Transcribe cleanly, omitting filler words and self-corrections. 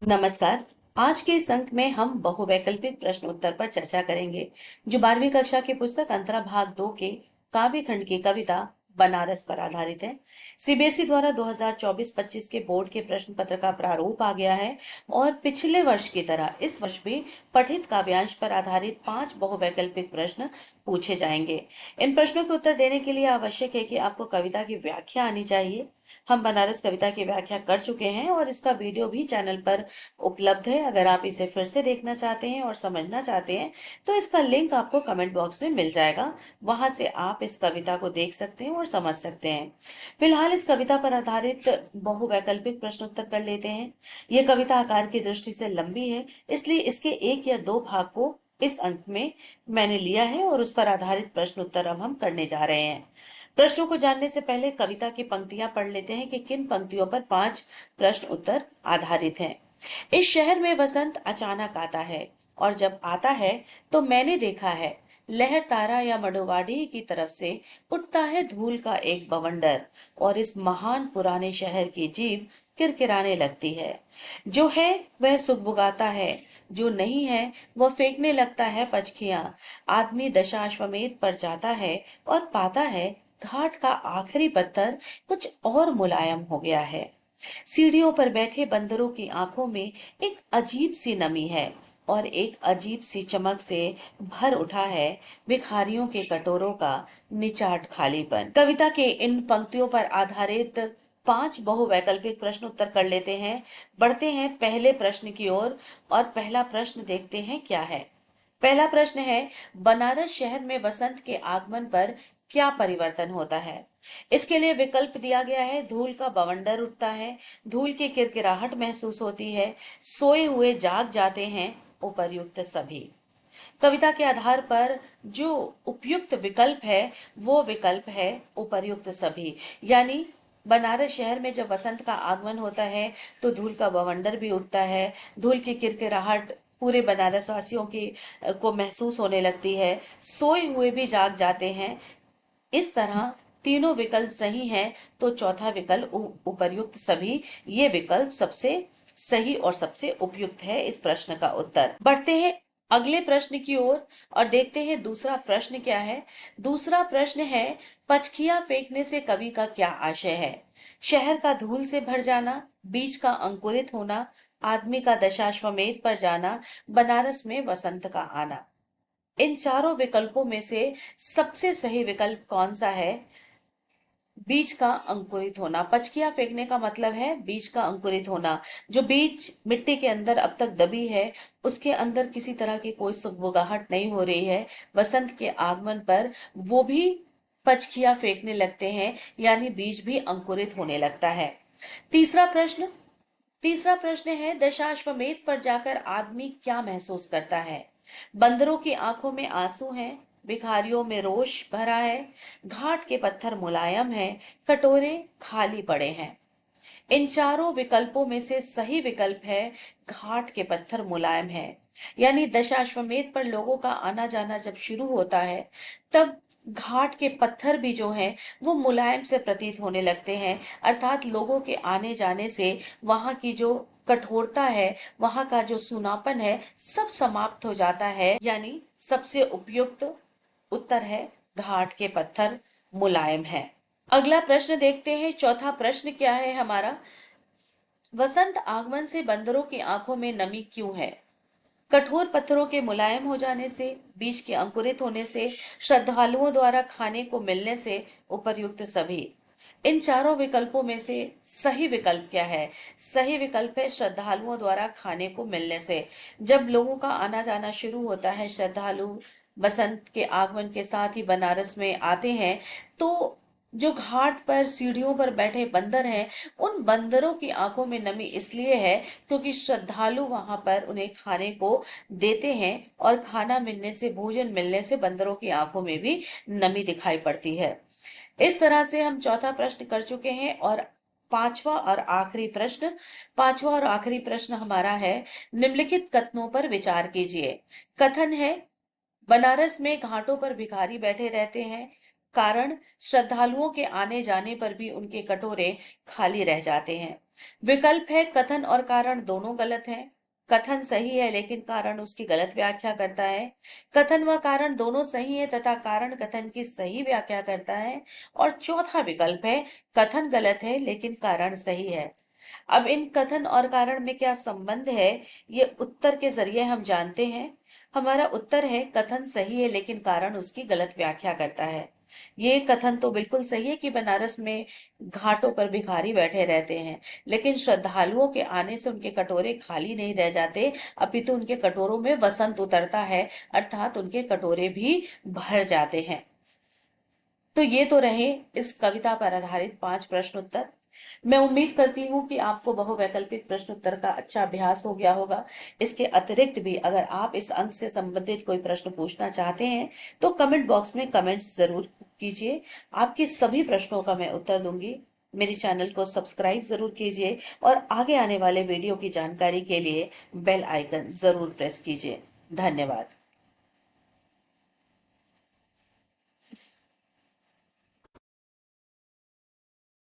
नमस्कार। आज के इस अंक में हम बहुवैकल्पिक प्रश्न उत्तर पर चर्चा करेंगे जो 12वीं कक्षा की पुस्तक अंतरा भाग 2 के काव्य खंड की कविता बनारस पर आधारित है। सीबीएसई द्वारा 2024-25 के बोर्ड के प्रश्न पत्र का प्रारूप आ गया है और पिछले वर्ष की तरह इस वर्ष भी पठित काव्यांश पर आधारित 5 बहुवैकल्पिक प्रश्न पूछे जाएंगे। इन प्रश्नों के उत्तर देने के लिए आवश्यक है कि आपको कविता की व्याख्या आनी चाहिए। हम बनारस कविता की व्याख्या कर चुके हैं और इसका वीडियो भी चैनल पर उपलब्ध है। अगर आप इसे फिर से देखना चाहते हैं और समझना चाहते हैं तो इसका लिंक आपको कमेंट बॉक्स में मिल जाएगा। वहां से आप इस कविता को देख सकते हैं और समझ सकते हैं। फिलहाल इस कविता पर आधारित बहुवैकल्पिक प्रश्न उत्तर कर लेते हैं। यह कविता आकार की दृष्टि से लंबी है, इसलिए इसके 1 या 2 भाग को इस अंक में मैंने लिया है और उस पर आधारित प्रश्न उत्तर अब हम करने जा रहे हैं। प्रश्नों को जानने से पहले कविता की पंक्तियां पढ़ लेते हैं कि किन पंक्तियों पर 5 प्रश्न उत्तर आधारित हैं। इस शहर में वसंत अचानक आता है और जब आता है तो मैंने देखा है लहर तारा या मडोवाडी की तरफ से उठता है धूल का एक बवंडर और इस महान पुराने शहर की जीभ किरकिराने लगती है। जो है वह सुगबुगाता है, जो नहीं है वह फेंकने लगता है पचखियां। आदमी दशाश्वमेध पर जाता है और पाता है घाट का आखिरी पत्थर कुछ और मुलायम हो गया है। सीढ़ियों पर बैठे बंदरों की आंखों में एक अजीब सी नमी है और एक अजीब सी चमक से भर उठा है भिखारियों के कटोरों का निचाट खालीपन। कविता के इन पंक्तियों पर आधारित 5 बहुवैकल्पिक प्रश्न उत्तर कर लेते हैं। बढ़ते हैं पहले प्रश्न की ओर और पहला प्रश्न देखते हैं क्या है। पहला प्रश्न है, बनारस शहर में वसंत के आगमन पर क्या परिवर्तन होता है। इसके लिए विकल्प दिया गया है, धूल का बवंडर उठता है, धूल की किरकिराहट महसूस होती है, सोए हुए जाग जाते हैं, उपर्युक्त सभी। कविता के आधार पर जो उपयुक्त विकल्प है वो विकल्प है उपर्युक्त सभी। यानी बनारस शहर में जब वसंत का आगमन होता है तो धूल का बवंडर भी उठता है, धूल की किरकिराहट पूरे बनारस वासियों की को महसूस होने लगती है, सोए हुए भी जाग जाते हैं। इस तरह तीनों विकल्प सही हैं तो चौथा विकल्प उपर्युक्त सभी, ये विकल्प सबसे सही और सबसे उपयुक्त है इस प्रश्न का उत्तर। बढ़ते हैं अगले प्रश्न की ओर और देखते हैं दूसरा प्रश्न क्या है। दूसरा प्रश्न है, पचखिया फेंकने से कवि का क्या आशय है। शहर का धूल से भर जाना, बीज का अंकुरित होना, आदमी का दशाश्वमेध पर जाना, बनारस में वसंत का आना। इन चारों विकल्पों में से सबसे सही विकल्प कौन सा है। बीज का अंकुरित होना। पचकिया फेंकने का मतलब है बीज का अंकुरित होना। जो बीज मिट्टी के अंदर अब तक दबी है उसके अंदर किसी तरह की कोई सुगबुगाहट नहीं हो रही है, वसंत के आगमन पर वो भी पचकिया फेंकने लगते हैं, यानी बीज भी अंकुरित होने लगता है। तीसरा प्रश्न तीसरा प्रश्न है, दशाश्वमेध पर जाकर आदमी क्या महसूस करता है। बंदरों की आंखों में आंसू हैं, भिखारियों में रोष भरा है, घाट के पत्थर मुलायम हैं, कटोरे खाली पड़े हैं। इन चारों विकल्पों में से सही विकल्प है घाट के पत्थर मुलायम है। यानी दशाश्वमेध पर लोगों का आना जाना जब शुरू होता है तब घाट के पत्थर भी जो हैं वो मुलायम से प्रतीत होने लगते हैं, अर्थात लोगों के आने जाने से वहां की जो कठोरता है, वहां का जो सूनापन है, सब समाप्त हो जाता है। यानी सबसे उपयुक्त उत्तर है घाट के पत्थर मुलायम है। अगला प्रश्न देखते हैं। चौथा प्रश्न क्या है हमारा, वसंत आगमन से बंदरों की आंखों में नमी क्यों है। कठोर पत्थरों के मुलायम हो जाने से, बीज के अंकुरित होने से, श्रद्धालुओं द्वारा खाने को मिलने से, उपर्युक्त सभी। इन चारों विकल्पों में से सही विकल्प क्या है। सही विकल्प है श्रद्धालुओं द्वारा खाने को मिलने से। जब लोगों का आना जाना शुरू होता है, श्रद्धालु बसंत के आगमन के साथ ही बनारस में आते हैं, तो जो घाट पर सीढ़ियों पर बैठे बंदर हैं उन बंदरों की आंखों में नमी इसलिए है क्योंकि श्रद्धालु वहां पर उन्हें खाने को देते हैं और खाना मिलने से, भोजन मिलने से बंदरों की आंखों में भी नमी दिखाई पड़ती है। इस तरह से हम चौथा प्रश्न कर चुके हैं और पांचवा और आखिरी प्रश्न हमारा है, निम्नलिखित कथनों पर विचार कीजिए। कथन है, बनारस में घाटों पर भिखारी बैठे रहते हैं, कारण श्रद्धालुओं के आने जाने पर भी उनके कटोरे खाली रह जाते हैं। विकल्प है कथन और कारण दोनों गलत हैं। कथन सही है लेकिन कारण उसकी गलत व्याख्या करता है। कथन व कारण दोनों सही है तथा कारण कथन की सही व्याख्या करता है। और चौथा विकल्प है कथन गलत है लेकिन कारण सही है। अब इन कथन और कारण में क्या संबंध है, ये उत्तर के जरिए हम जानते हैं। हमारा उत्तर है कथन सही है लेकिन कारण उसकी गलत व्याख्या करता है। ये कथन तो बिल्कुल सही है कि बनारस में घाटों पर भिखारी बैठे रहते हैं, लेकिन श्रद्धालुओं के आने से उनके कटोरे खाली नहीं रह जाते, अपितु उनके कटोरों में वसंत उतरता है, अर्थात उनके कटोरे भी भर जाते हैं। तो ये तो रहे इस कविता पर आधारित 5 प्रश्न उत्तर। मैं उम्मीद करती हूँ कि आपको बहुवैकल्पिक प्रश्न उत्तर का अच्छा अभ्यास हो गया होगा। इसके अतिरिक्त भी अगर आप इस अंक से संबंधित कोई प्रश्न पूछना चाहते हैं तो कमेंट बॉक्स में कमेंट्स जरूर कीजिए। आपके सभी प्रश्नों का मैं उत्तर दूंगी। मेरे चैनल को सब्सक्राइब जरूर कीजिए और आगे आने वाले वीडियो की जानकारी के लिए बेल आइकन जरूर प्रेस कीजिए। धन्यवाद।